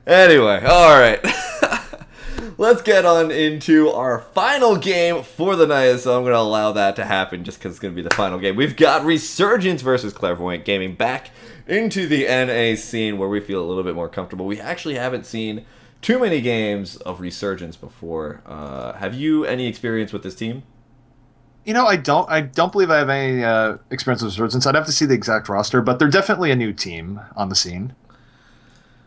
Anyway, alright. Let's get on into our final game for the night, so I'm going to allow that to happen just because it's going to be the final game. We've got Resurgence versus Clairvoyant Gaming back into the NA scene where we feel a little bit more comfortable. We actually haven't seen too many games of Resurgence before. Have you any experience with this team? You know, I don't believe I have any experience with Resurgence. I'd have to see the exact roster, but they're definitely a new team on the scene.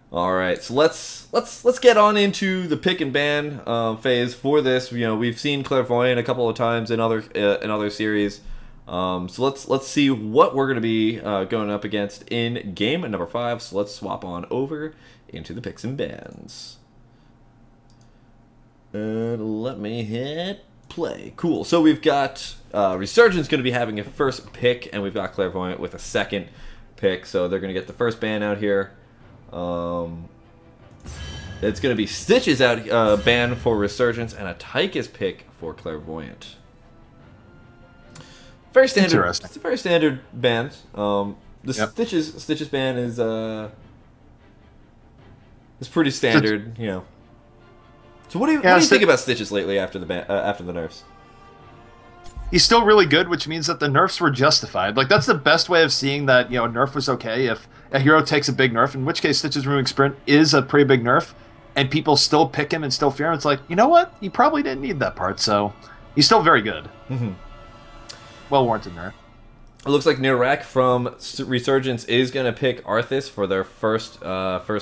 All right, so let's get on into the pick and ban phase for this. You know, we've seen Clairvoyant a couple of times in other series. So let's see what we're going to be going up against in game number 5. So let's swap on over into the picks and bans. And let me hit play. Cool. So we've got Resurgence going to be having a first pick, and we've got Clairvoyant with a second pick. So they're going to get the first ban out here. It's going to be Stitches out ban for Resurgence and a Tychus pick for Clairvoyant. Very standard. It's a very standard ban. Stitches ban is pretty standard, you know. So what do you think about Stitches lately after the nerfs? He's still really good, which means that the nerfs were justified. Like, that's the best way of seeing that, you know, a nerf was okay. If a hero takes a big nerf, in which case Stitches removing Sprint is a pretty big nerf, and people still pick him and still fear him, it's like, you know what? You probably didn't need that part, so he's still very good. Well-warranted nerf. It looks like Nirak from Resurgence is going to pick Arthas for their first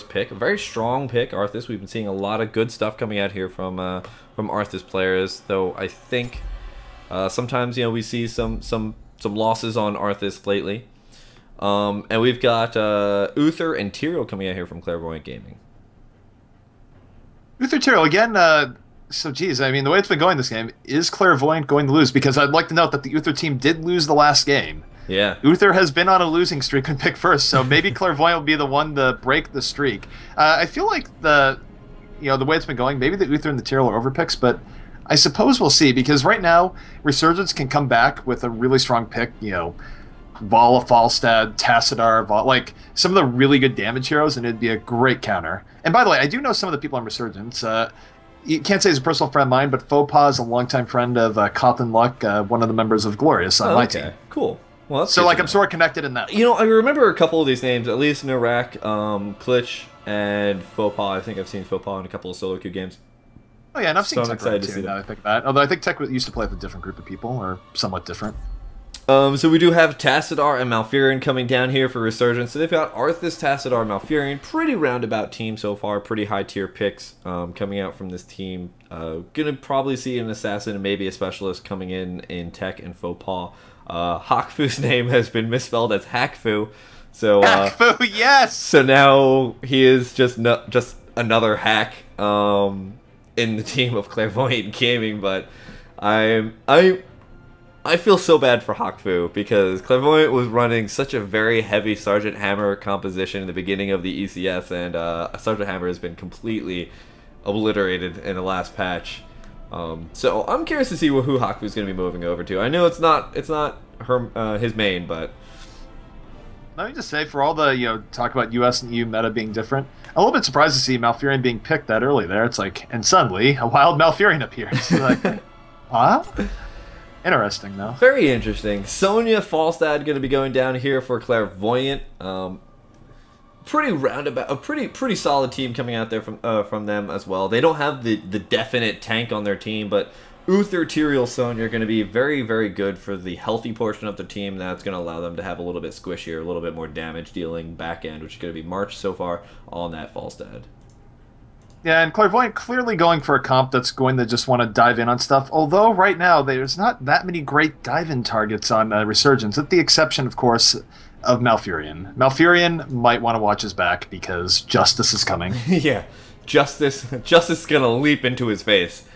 pick. A very strong pick, Arthas. We've been seeing a lot of good stuff coming out here from Arthas players, though I think sometimes, you know, we see some losses on Arthas lately. And we've got Uther and Tyrael coming out here from Clairvoyant Gaming. Uther Tyrael, again, so geez, I mean, the way it's been going this game, is Clairvoyant going to lose? Because I'd like to note that the Uther team did lose the last game. Yeah. Uther has been on a losing streak and pick first, so maybe Clairvoyant will be the one to break the streak. I feel like the way it's been going, maybe the Uther and the Tyrael are overpicks, but I suppose we'll see, because right now, Resurgence can come back with a really strong pick, you know, Vala, Falstad, Tassadar, like some of the really good damage heroes, and it'd be a great counter. And by the way, I do know some of the people on Resurgence. You can't say he's a personal friend of mine, but Fauxpas is a longtime friend of Cotton Luck, one of the members of Glorious on my team. Cool. Well, so like I'm sort of connected in that. You know, I remember a couple of these names, at least Nirak, Klitsch, and Fauxpas. I think I've seen Fauxpas in a couple of solo queue games. Oh yeah, and I've seen Tech too, now I think that. Although I think Tech used to play with a different group of people, or somewhat different. So we do have Tassadar and Malfurion coming down here for Resurgence. So they've got Arthas, Tassadar, Malfurion. Pretty roundabout team so far. Pretty high tier picks coming out from this team. Gonna probably see an assassin and maybe a specialist coming in Tech and Fauxpas. Hakfu's name has been misspelled as Hackfu. So Hackfu, yes. So now he is just another hack in the team of Clairvoyant Gaming. But I feel so bad for Hakfu because Clairvoyant was running such a very heavy Sergeant Hammer composition in the beginning of the ECS, and Sergeant Hammer has been completely obliterated in the last patch. So I'm curious to see who Hakfu's going to be moving over to. I know it's not his main, but let me just say, for all the talk about US and EU meta being different, I'm a little bit surprised to see Malfurion being picked that early there. It's like, and suddenly a wild Malfurion appears. Like, huh? Interesting, though. Very interesting. Sonya Falstad going to be going down here for Clairvoyant. Pretty roundabout, a pretty solid team coming out there from them as well. They don't have the definite tank on their team, but Uther, Tyrael, Sonya are going to be very, very good for the healthy portion of the team. That's going to allow them to have a little bit squishier, a little bit more damage dealing back end, which is going to be March so far on that Falstad. Yeah, and Clairvoyant clearly going for a comp that's going to just want to dive in on stuff, although right now there's not that many great dive-in targets on Resurgence, with the exception, of course, of Malfurion. Malfurion might want to watch his back because Justice is coming. Yeah, Justice is going to leap into his face.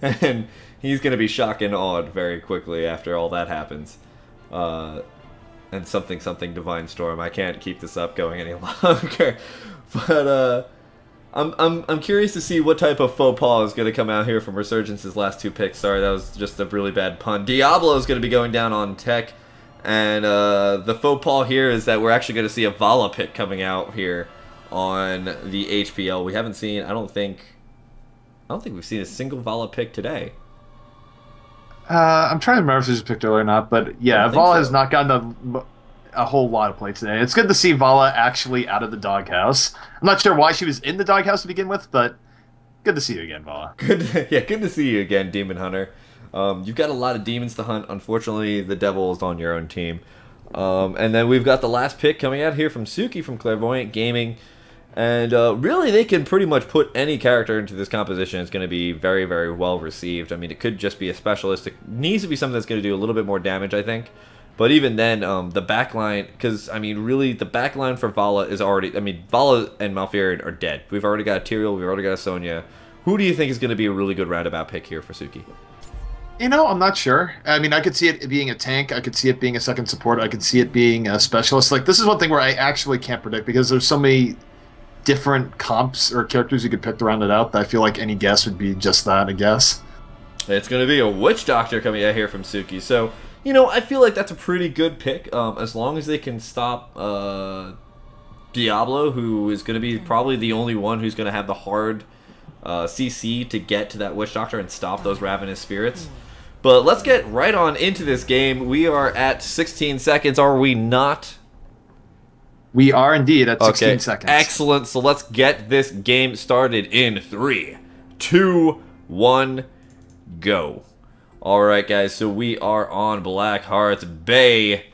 And he's going to be shocked and awed very quickly after all that happens. And something Divine Storm. I can't keep this up going any longer. But I'm curious to see what type of faux pas is going to come out here from Resurgence's last two picks. Sorry, that was just a really bad pun. Diablo is going to be going down on Tech. And the faux pas here is that we're actually going to see a Vala pick coming out here on the HPL. We haven't seen, I don't think we've seen a single Vala pick today. I'm trying to remember if it was picked earlier or not, but yeah, Vala has not gotten a whole lot of play today. It's good to see Vala actually out of the doghouse. I'm not sure why she was in the doghouse to begin with, but good to see you again, Vala. Good to see you again, Demon Hunter. You've got a lot of demons to hunt. Unfortunately, the devil is on your own team. And then we've got the last pick coming out here from Suki from Clairvoyant Gaming. And really, they can pretty much put any character into this composition. It's going to be very, very well received. I mean, it could just be a specialist. It needs to be something that's going to do a little bit more damage, I think. But even then, the backline, because, I mean, really, the backline for Vala is already... I mean, Vala and Malfurion are dead. We've already got a Tyrael, we've already got a Sonya. Who do you think is going to be a really good roundabout pick here for Suki? You know, I'm not sure. I mean, I could see it being a tank. I could see it being a second support. I could see it being a specialist. Like, this is one thing where I actually can't predict because there's so many different comps or characters you could pick to round it out that I feel like any guess would be just that, I guess. It's going to be a Witch Doctor coming out here from Suki. So, you know, I feel like that's a pretty good pick. As long as they can stop Diablo, who is going to be probably the only one who's going to have the hard CC to get to that Witch Doctor and stop those Ravenous Spirits. But let's get right on into this game. We are at 16 seconds, are we not? We are indeed at 16 seconds. Excellent. So let's get this game started in 3, 2, 1, go. Alright guys, so we are on Black Hearts Bay.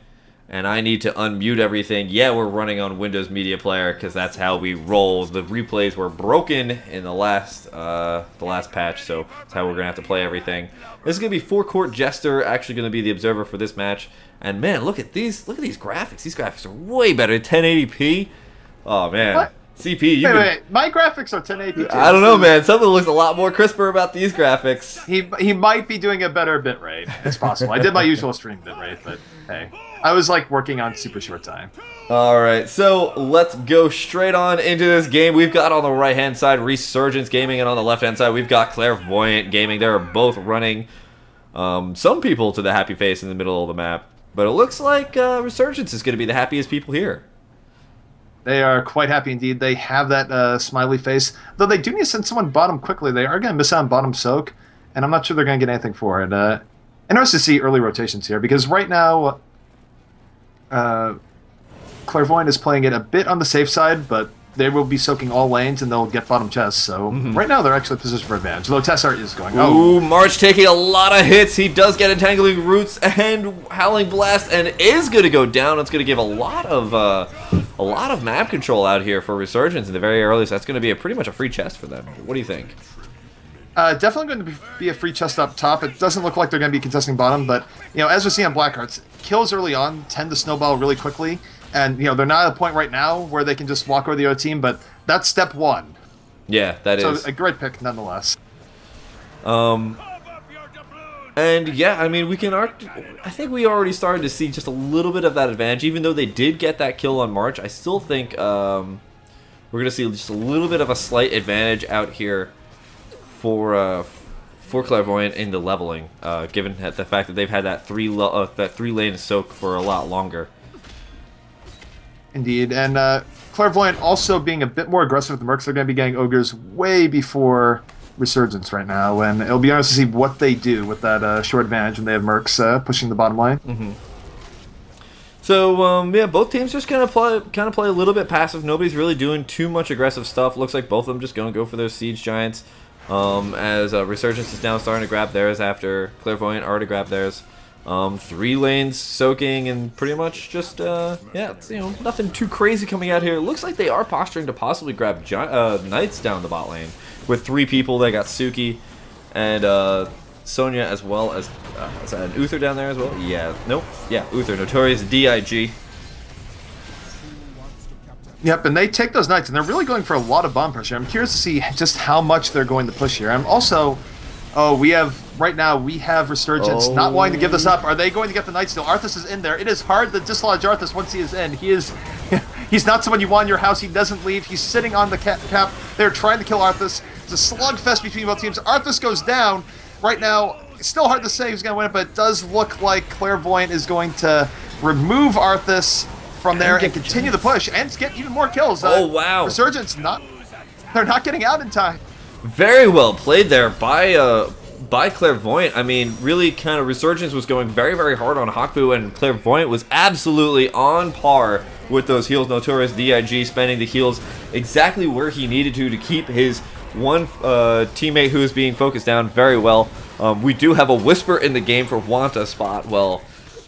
And I need to unmute everything. Yeah, we're running on Windows Media Player because that's how we roll. The replays were broken in the last patch, so that's how we're gonna have to play everything. This is gonna be Forecourt Jester, actually gonna be the observer for this match. And man, look at these graphics. These graphics are way better. 1080p. Oh man. What? CP, you wait. My graphics are 1080p. I don't know, man. Something looks a lot more crisper about these graphics. He might be doing a better bitrate. It's possible. I did my usual stream bitrate, but hey. I was like working on super short time. Alright, so let's go straight on into this game. We've got on the right hand side Resurgence Gaming, and on the left hand side we've got Clairvoyant Gaming. They're both running some people to the happy face in the middle of the map. But it looks like Resurgence is going to be the happiest people here. They are quite happy indeed. They have that smiley face. Though they do need to send someone bottom quickly. They are going to miss out on bottom soak, and I'm not sure they're going to get anything for it. Interesting to see early rotations here, because right now Clairvoyant is playing it a bit on the safe side, but they will be soaking all lanes and they'll get bottom chests. So right now they're actually positioned for advantage. Though Tessart is going. Ooh, March taking a lot of hits. He does get Entangling Roots and Howling Blast, and is going to go down. It's going to give a lot of map control out here for Resurgence in the very early. So that's going to be pretty much a free chest for them. What do you think? Definitely going to be a free chest up top. It doesn't look like they're going to be contesting bottom, but you know, as we see on Blackhearts, kills early on tend to snowball really quickly, and you know they're not at a point right now where they can just walk over the other team. But that's step one. Yeah, that is. So a great pick nonetheless. And yeah, I mean, I think we already started to see just a little bit of that advantage, even though they did get that kill on March. I still think we're going to see just a little bit of a slight advantage out here for Clairvoyant in the leveling, given the fact that they've had that three lane soak for a lot longer. Indeed, and Clairvoyant also being a bit more aggressive with the Mercs. They're going to be getting Ogres way before Resurgence right now, and it'll be honest to see what they do with that short advantage when they have Mercs pushing the bottom line. So yeah, both teams just kind of play a little bit passive. Nobody's really doing too much aggressive stuff. Looks like both of them just going to go for those Siege Giants. As Resurgence is now starting to grab theirs after Clairvoyant already grabbed theirs. 3 lanes soaking and pretty much just, yeah, it's, you know, nothing too crazy coming out here. It looks like they are posturing to possibly grab Knights down the bot lane with 3 people. They got Suki and Sonya as well as, is that an Uther down there as well? Yeah, nope, yeah, Uther, Notorious DIG. Yep, and they take those Knights, and they're really going for a lot of bomb pressure. I'm curious to see just how much they're going to push here. I'm also, right now we have Resurgence not wanting to give this up. Are they going to get the Knights still? Arthas is in there. It is hard to dislodge Arthas once he is in. He's not someone you want in your house. He doesn't leave. He's sitting on the cap. They're trying to kill Arthas. It's a slugfest between both teams. Arthas goes down. Right now, it's still hard to say who's going to win it, but it does look like Clairvoyant is going to remove Arthas. from there and continue the push and get even more kills. Oh, wow. Resurgence, they're not getting out in time. Very well played there by Clairvoyant. I mean, really kind of Resurgence was going very, very hard on Hakfu, and Clairvoyant was absolutely on par with those heals. Notorious DIG spending the heals exactly where he needed to keep his one teammate who is being focused down very well. We do have a whisper in the game for want a spot. Well,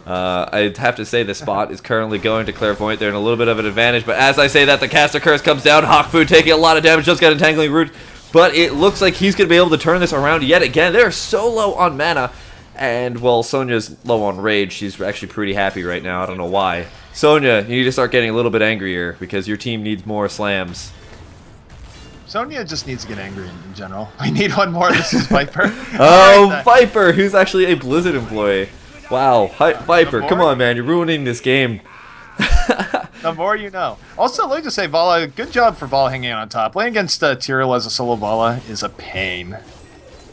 I'd have to say the spot is currently going to Clairvoyant. They're in a little bit of an advantage, but as I say that, the caster curse comes down. Hakfu taking a lot of damage, just got entangling root. But it looks like he's going to be able to turn this around yet again. They're so low on mana. And, well, Sonya's low on rage. She's actually pretty happy right now. I don't know why. Sonya, you need to start getting a little bit angrier because your team needs more slams. Sonya just needs to get angry in general. We need one more. This is Viper. Oh, right, Viper, who's actually a Blizzard employee. Wow. Viper, come on, man. You're ruining this game. The more you know. Also, let me just say, Vala, good job for Vala hanging on top. Playing against Tyrael as a solo Vala is a pain.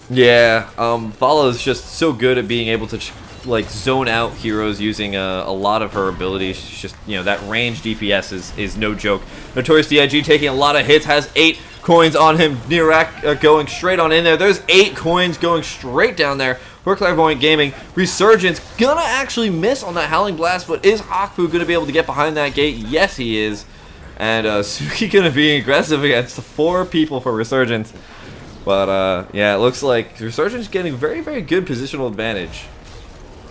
Yeah, Vala is just so good at being able to like zone out heroes using a lot of her abilities. She's just, you know, that range DPS is no joke. Notorious DIG taking a lot of hits, has 8 coins on him. Nirak going straight on in there. There's 8 coins going straight down there for Clairvoyant Gaming. Resurgence gonna actually miss on that Howling Blast, but is Hakfu gonna be able to get behind that gate? Yes, he is. And Suki gonna be aggressive against 4 people for Resurgence. But yeah, it looks like Resurgence getting very, very good positional advantage.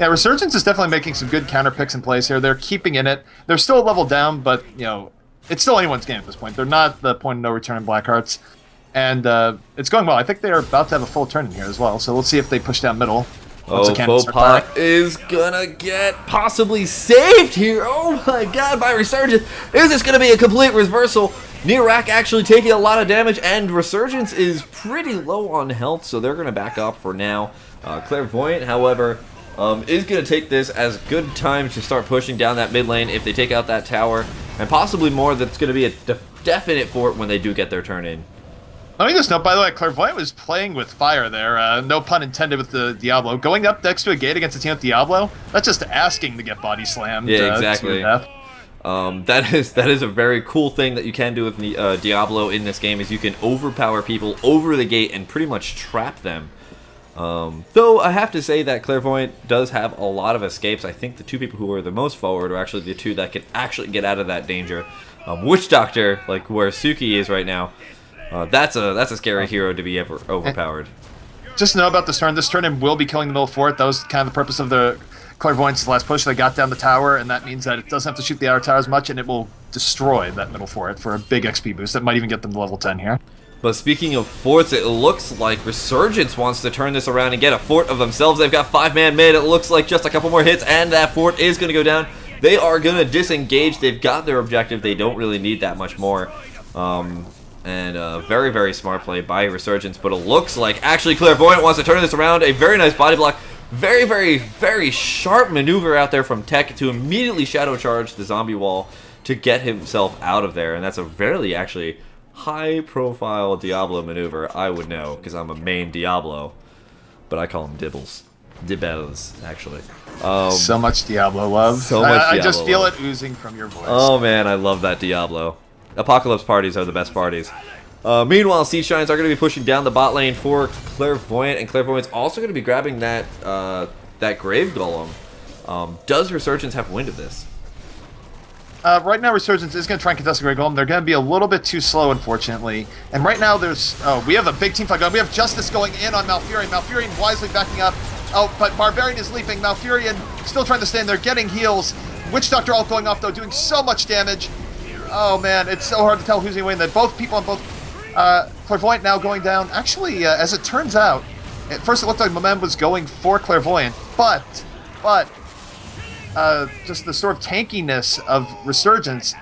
Yeah, Resurgence is definitely making some good counter picks in place here. They're keeping in it. They're still a level down, but, you know, it's still anyone's game at this point. They're not the point of no return in Blackhearts. And it's going well. I think they're about to have a full turn in here as well. So let's see if they push down middle. Oh, Faux is gonna get possibly saved here. Oh my god, by Resurgence. Is this gonna be a complete reversal? Nirak actually taking a lot of damage, and Resurgence is pretty low on health, so they're gonna back up for now. Clairvoyant, however, is gonna take this as good time to start pushing down that mid lane if they take out that tower, and possibly more. That's gonna be a definite fort when they do get their turn in. Let me just note, by the way, Clairvoyant was playing with fire there. No pun intended with the Diablo. Going up next to a gate against a team with Diablo, that's just asking to get body slammed. Yeah, exactly. That is a very cool thing that you can do with Diablo in this game, is you can overpower people over the gate and pretty much trap them. Though I have to say that Clairvoyant does have a lot of escapes. I think the 2 people who are the most forward are actually the 2 that can actually get out of that danger. Witch Doctor, like where Suki is right now, that's a scary hero to be ever overpowered. Just know about this turn. This turn will be killing the middle fort. That was kind of the purpose of the Clairvoyant's last push. They got down the tower, and that means that it doesn't have to shoot the outer tower as much, and it will destroy that middle fort for a big XP boost. That might even get them to level 10 here. But speaking of forts, it looks like Resurgence wants to turn this around and get a fort of themselves. They've got 5-man mid. It looks like just a couple more hits, and that fort is going to go down. They are going to disengage. They've got their objective. They don't really need that much more. Very, very smart play by Resurgence, but it looks like actually Clairvoyant wants to turn this around. A very nice body block. Very, very, very sharp maneuver out there from Tech to immediately shadow charge the zombie wall to get himself out of there. And that's a very, actually, high-profile Diablo maneuver. I would know, because I'm a main Diablo. But I call him Dibbles. Dibbles, actually. So much Diablo love. So much Diablo I just feel love. it oozing from your voice. Oh, man, I love that Diablo. Apocalypse parties are the best parties. Meanwhile, Sea Shines are going to be pushing down the bot lane for Clairvoyant, and Clairvoyant's also going to be grabbing that that Grave Golem. Does Resurgence have wind of this? Right now, Resurgence is going to try and contest the Grave Golem. They're going to be a little bit too slow, unfortunately. And right now, we have a big team fight going. We have Justice going in on Malfurion. Malfurion wisely backing up. Oh, but Barbarian is leaping. Malfurion still trying to stand there, getting heals. Witch Doctor all going off, though, doing so much damage. Oh, man, it's so hard to tell who's going to win. That both people on both... Clairvoyant now going down. Actually, as it turns out, at first it looked like Momentum was going for Clairvoyant, but just the sort of tankiness of Resurgence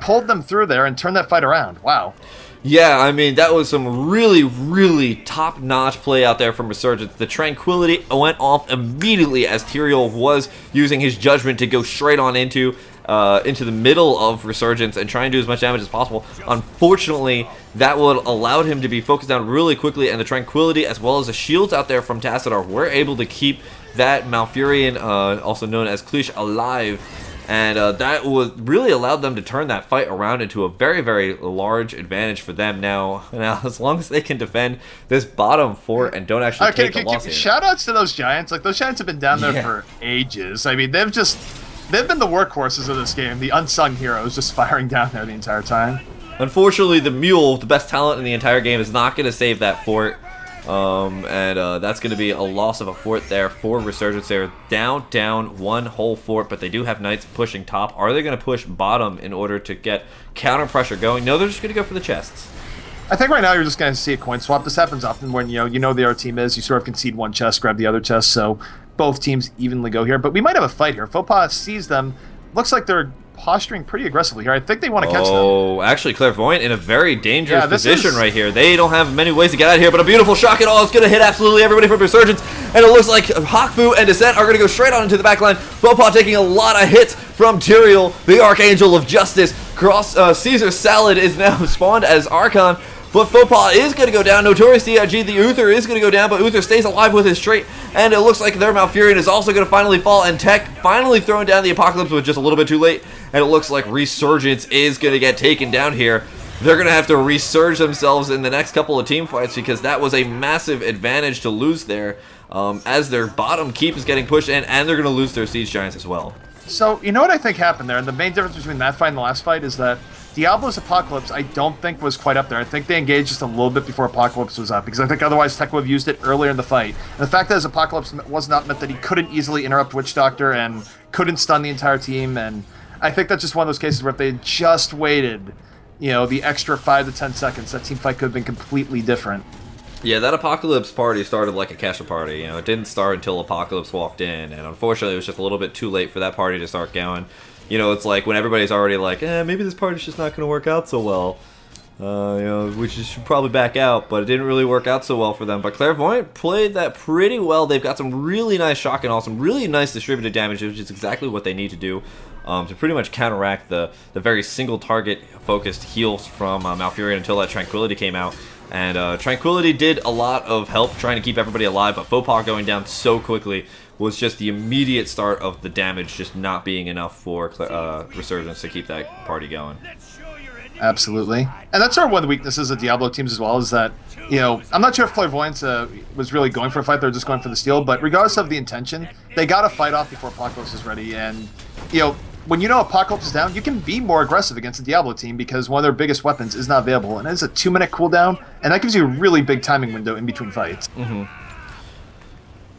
pulled them through there and turned that fight around. Wow. Yeah, I mean, that was some really, really top-notch play out there from Resurgence. The Tranquility went off immediately as Tyrael was using his Judgment to go straight on into the middle of Resurgence and try and do as much damage as possible. Unfortunately, that would allowed him to be focused down really quickly, and the Tranquility as well as the shields out there from Tassadar were able to keep that Malfurion, also known as Cliche, alive. And that really allowed them to turn that fight around into a very, very large advantage for them now. Now, as long as they can defend this bottom fort and don't actually take the loss here. Shoutouts to those Giants. Like, those Giants have been down there for ages. I mean, they've been the workhorses of this game, the unsung heroes, just firing down there the entire time. Unfortunately, the Mule, the best talent in the entire game, is not going to save that fort. That's going to be a loss of a fort there for Resurgence. They're down one whole fort, but they do have Knights pushing top. Are they going to push bottom in order to get counter pressure going? No, they're just going to go for the chests. I think right now you're just going to see a coin swap. This happens often when you know the other team is. You sort of concede one chest, grab the other chest, so both teams evenly go here. But we might have a fight here. Faux pas sees them. Looks like they're posturing pretty aggressively here. I think they want to catch them. Oh, actually, Clairvoyant in a very dangerous position right here. They don't have many ways to get out of here, but a beautiful shock and all is going to hit absolutely everybody from Resurgence, and it looks like Hakfu and Descent are going to go straight on into the backline. Faux taking a lot of hits from Tyrael, the Archangel of Justice. Caesar Salad is now spawned as Archon, but Faux is going to go down. Notorious DIG, the Uther is going to go down, but Uther stays alive with his trait, and it looks like their Malfurion is also going to finally fall, and Tech finally throwing down the Apocalypse, but just a little bit too late, and it looks like Resurgence is going to get taken down here. They're going to have to resurge themselves in the next couple of team fights, because that was a massive advantage to lose there, as their bottom keep is getting pushed in, and they're going to lose their Siege Giants as well. So, you know what I think happened there, and the main difference between that fight and the last fight is that Diablo's Apocalypse, I don't think was quite up there. I think they engaged just a little bit before Apocalypse was up, because I think otherwise Tech would have used it earlier in the fight. And the fact that his Apocalypse was not meant that he couldn't easily interrupt Witch Doctor and couldn't stun the entire team, and I think that's just one of those cases where if they had just waited, you know, the extra 5 to 10 seconds, that team fight could have been completely different. Yeah, that Apocalypse party started like a Kesha party. You know, it didn't start until Apocalypse walked in, and unfortunately it was just a little bit too late for that party to start going. You know, it's like when everybody's already like, maybe this party's just not going to work out so well. You know, we should probably back out, but it didn't really work out so well for them. But Clairvoyant played that pretty well. They've got some really nice shock and all, some really nice distributed damage, which is exactly what they need to do to pretty much counteract the very single target focused heals from Malfurion until that Tranquility came out. And Tranquility did a lot of help trying to keep everybody alive, but Faux pas going down so quickly was just the immediate start of the damage just not being enough for Resurgence to keep that party going. Absolutely. And that's sort of one of the weaknesses of Diablo teams as well, is that, you know, I'm not sure if Clairvoyance was really going for a fight. They were just going for the steal, but regardless of the intention, they got to fight off before Apocalypse is ready. And, you know, when you know Apocalypse is down, you can be more aggressive against the Diablo team because one of their biggest weapons is not available, and it's a 2-minute cooldown, and that gives you a really big timing window in between fights.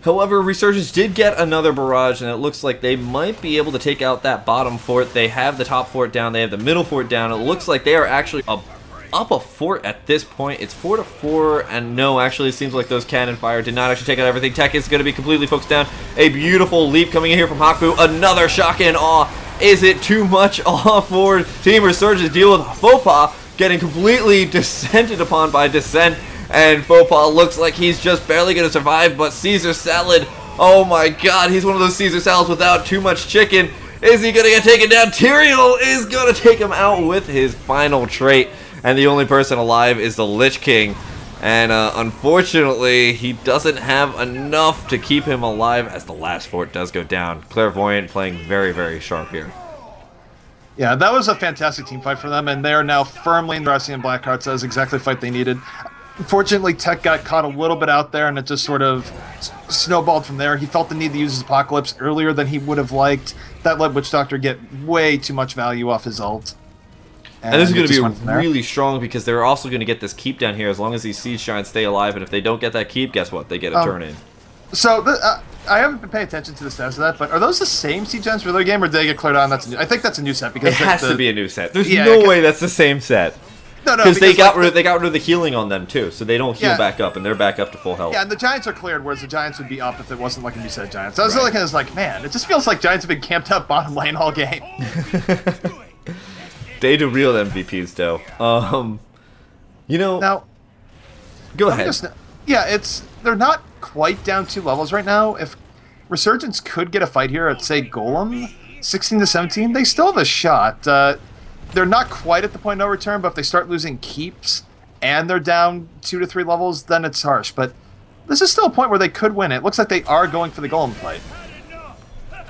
However, Resurgence did get another barrage, and it looks like they might be able to take out that bottom fort. They have the top fort down, they have the middle fort down. It looks like they are actually up a fort at this point. It's 4-4, and no, actually it seems like those cannon fire did not actually take out everything. Tech is going to be completely focused down. A beautiful leap coming in here from Hakfu. Another shock and awe. Is it too much awe for Team Resurgence? Deal with Faux pas getting completely descended upon by Descent. And Faux pas looks like he's just barely going to survive, but Caesar Salad, oh my god, he's one of those Caesar Salads without too much chicken. Is he going to get taken down? Tyrael is going to take him out with his final trait, and the only person alive is the Lich King. And unfortunately, he doesn't have enough to keep him alive as the last fort does go down. Clairvoyant playing very, very sharp here. Yeah, that was a fantastic team fight for them, and they are now firmly in the Russian Blackhearts. That was exactly the fight they needed. Unfortunately, Tech got caught a little bit out there, and it just sort of snowballed from there. He felt the need to use his Apocalypse earlier than he would have liked. That let Witch Doctor get way too much value off his ult. And this is going to be really strong because they're also going to get this keep down here as long as these Siege Giants stay alive. And if they don't get that keep, guess what? They get a turn in. So I haven't been paying attention to the status of that, but are those the same Siege Giants for their game, or did they get cleared on? I think that's a new set because it has to be a new set. There's no way that's the same set. No, because they got rid of the healing on them too, so they don't heal back up, and they're back up to full health. Yeah, and the Giants are cleared, whereas the Giants would be up if it wasn't like a new set of Giants. So I was looking at it like, man, it just feels like Giants have been camped up bottom lane all game. They do real MVPs though. You know. Now, go ahead. They're not quite down 2 levels right now. If Resurgence could get a fight here at say Golem, 16-17, they still have a shot. They're not quite at the point of no return, but if they start losing keeps and they're down 2 to 3 levels, then it's harsh. But this is still a point where they could win. It looks like they are going for the Golem fight.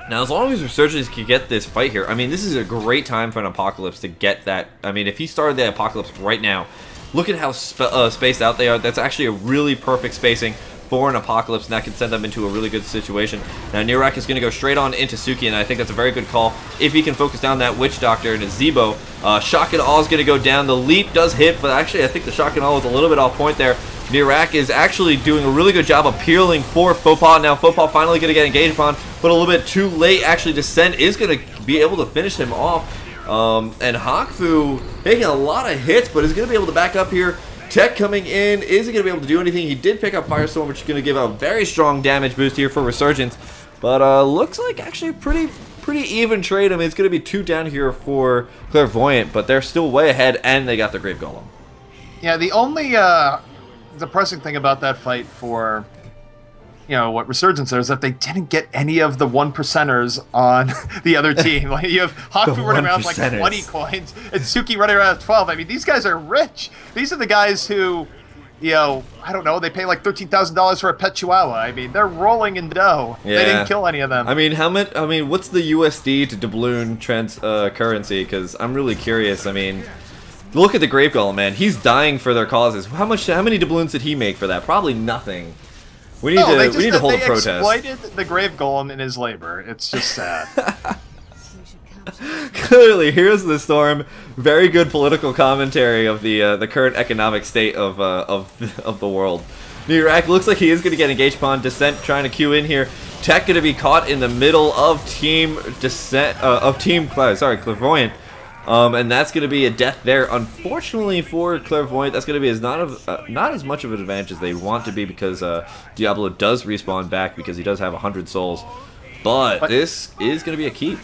Now, as long as Resurgence can get this fight here, I mean, this is a great time for an Apocalypse to get that. I mean, if he started the Apocalypse right now, look at how spaced out they are. That's actually a really perfect spacing for an Apocalypse, and that can send them into a really good situation. Now, Nirak is going to go straight on into Suki, and I think that's a very good call if he can focus down that Witch Doctor into Zebo. Shock and Awe is going to go down. The leap does hit, but actually I think the Shock and Awe was a little bit off point there. Nirak is actually doing a really good job of peeling for Faux Now Faux finally going to get engaged upon, but a little bit too late. Actually, Descent is going to be able to finish him off. And Hakfu making a lot of hits, but is going to be able to back up here. Tech coming in, isn't going to be able to do anything. He did pick up Firestorm, which is going to give a very strong damage boost here for Resurgence. But looks like actually a pretty even trade. I mean, it's going to be 2 down here for Clairvoyant, but they're still way ahead, and they got the Grave Golem. Yeah, the only depressing thing about that fight for, you know, what Resurgence is that they didn't get any of the 1%ers on the other team. Like, you have Haku running around with like 20 coins and Suki running around with 12. I mean, these guys are rich. These are the guys who, you know, I don't know, they pay like $13,000 for a pet chihuahua. I mean, they're rolling in dough. Yeah. They didn't kill any of them. I mean, how much? I mean, what's the USD to doubloon currency? Because I'm really curious. I mean, look at the Grave Golem, man. He's dying for their causes. How many doubloons did he make for that? Probably nothing. We need to hold a protest. They exploited the Grave Golem in his labor. It's just sad. Clearly, Heroes of the Storm. Very good political commentary of the current economic state of the world. Nirak looks like he is going to get engaged upon. Descent trying to queue in here. Tech going to be caught in the middle of Team Clairvoyant. And that's going to be a death there. Unfortunately for Clairvoyant, that's going to be not as much of an advantage as they want to be, because Diablo does respawn back because he does have 100 souls. But this is going to be a keep.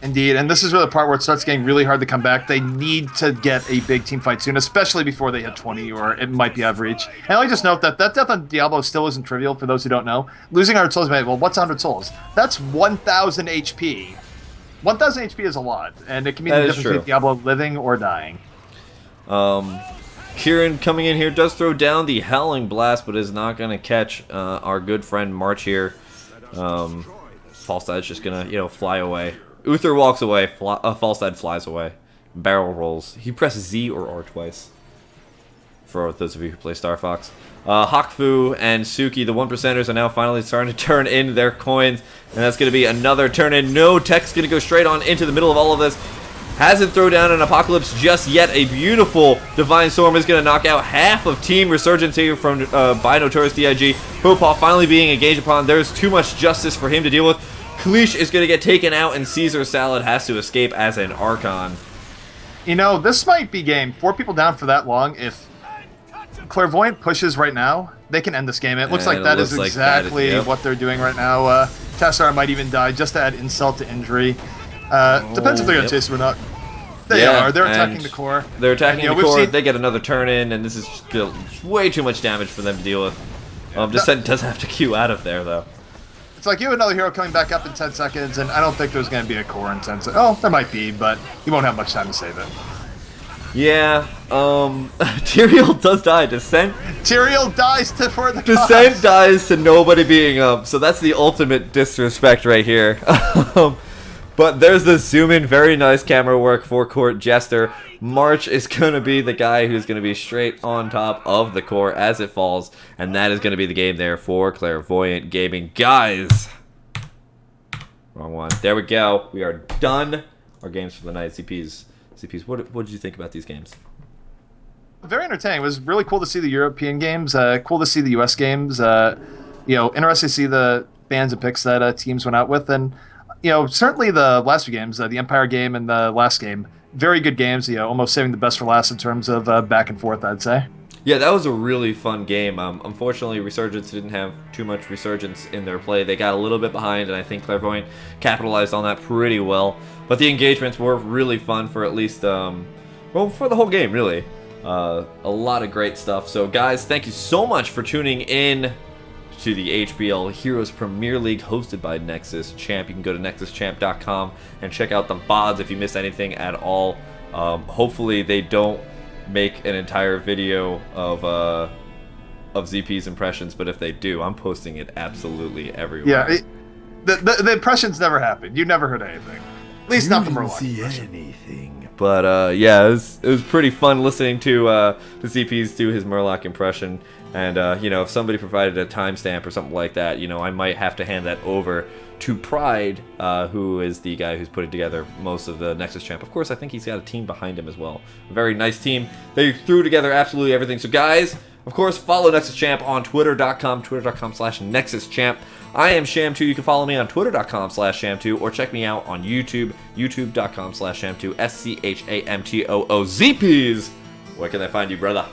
Indeed, and this is where the part where it starts getting really hard to come back. They need to get a big team fight soon, especially before they hit 20, or it might be out of reach. And I just note that death on Diablo still isn't trivial for those who don't know. Losing 100 souls, well, what's 100 souls? That's 1,000 HP. 1,000 HP is a lot, and it can be the difference between Diablo living or dying. Kieran coming in here does throw down the Howling Blast, but is not going to catch our good friend March here. Falstad's just going to, you know, fly away. Uther walks away, Falstad flies away. Barrel rolls. He presses Z or R twice. For those of you who play Star Fox. Hakfu and Suki, the 1%ers, are now finally starting to turn in their coins. And that's going to be another turn in. No, Tech's going to go straight on into the middle of all of this. Hasn't thrown down an Apocalypse just yet. A beautiful Divine Storm is going to knock out half of Team Resurgence here from by Notorious DIG. Popal finally being engaged upon. There's too much justice for him to deal with. Kalish is going to get taken out, and Caesar Salad has to escape as an Archon. You know, this might be game. 4 people down for that long. If Clairvoyant pushes right now, they can end this game. It looks like that is exactly what they're doing right now. Tassar might even die just to add insult to injury. Depends if they're going to chase him or not. They are. They're attacking the core. They're attacking the core. They get another turn in, and this is just way too much damage for them to deal with. Descent does have to queue out of there, though. It's like you have another hero coming back up in 10 seconds, and I don't think there's going to be a core in 10 seconds. Oh, there might be, but you won't have much time to save it. Yeah, Tyrael does die. Descent. Tyrael dies for the Descent cause. dies to nobody being up, so that's the ultimate disrespect right here. But there's the zoom in, very nice camera work for Court Jester. March is going to be the guy who's going to be straight on top of the core as it falls, and that is going to be the game there for Clairvoyant Gaming. Guys, wrong one. There we go. We are done. Our games for the night. CPs, what did you think about these games? Very entertaining. It was really cool to see the European games. Cool to see the US games. You know, interesting to see the bands and picks that teams went out with, and you know, certainly the last few games, the Empire game and the last game, very good games. You know, almost saving the best for last in terms of back and forth, I'd say. Yeah, that was a really fun game. Unfortunately, Resurgence didn't have too much Resurgence in their play. They got a little bit behind, and I think Clairvoyant capitalized on that pretty well. But the engagements were really fun for at least, well, for the whole game, really. A lot of great stuff. So, guys, thank you so much for tuning in to the HPL Heroes Premier League hosted by Nexus Champ. You can go to nexuschamp.com and check out the VODs if you missed anything at all. Hopefully they don't make an entire video of ZP's impressions, but if they do, I'm posting it absolutely everywhere. Yeah, The impressions never happened. You never heard anything. At least not the Murloc see impression. anything. But yeah, it was pretty fun listening to the CPs do his Murloc impression. And you know, if somebody provided a timestamp or something like that, you know, I might have to hand that over to Pride, who is the guy who's putting together most of the Nexus Champ. Of course, I think he's got a team behind him as well. A very nice team. They threw together absolutely everything. So guys, of course, follow Nexus Champ on twitter.com/NexusChamp. I am Sham2. You can follow me on twitter.com/Sham2 or check me out on YouTube, youtube.com/Sham2, SCHAMTOOZPs. Where can I find you, brother?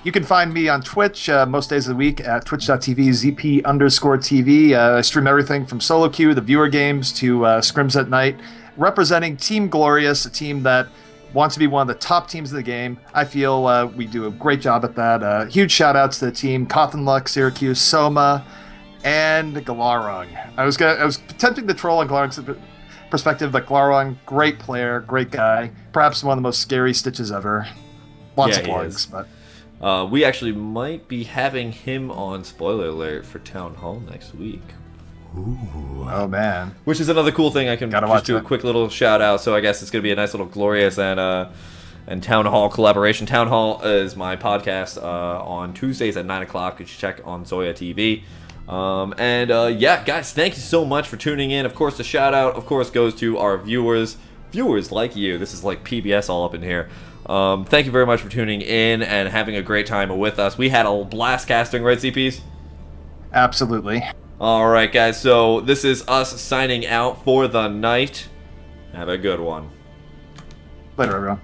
You can find me on Twitch most days of the week at twitch.tv ZP_TV. I stream everything from solo queue, the viewer games, to scrims at night, representing Team Glorious, a team that wants to be one of the top teams in the game. I feel we do a great job at that. Huge shout outs to the team, Cottonluck, Syracuse, Soma, and Galarong. I was attempting to troll on Galarong's perspective, but Galarong, great player, great guy, perhaps one of the most scary stitches ever. Lots of plugs, but we actually might be having him on, spoiler alert, for Town Hall next week. Ooh. Oh man! Which is another cool thing. I can just do a quick little shout out. So I guess it's gonna be a nice little Glorious and Town Hall collaboration. Town Hall is my podcast on Tuesdays at 9 o'clock. You should check on Zoya TV. Yeah, guys, thank you so much for tuning in. Of course, the shout out, of course, goes to our viewers like you. This is like PBS all up in here. Thank you very much for tuning in and having a great time with us. We had a blast casting, right, CPs? Absolutely. Alright, guys, so this is us signing out for the night. Have a good one. Later, everyone.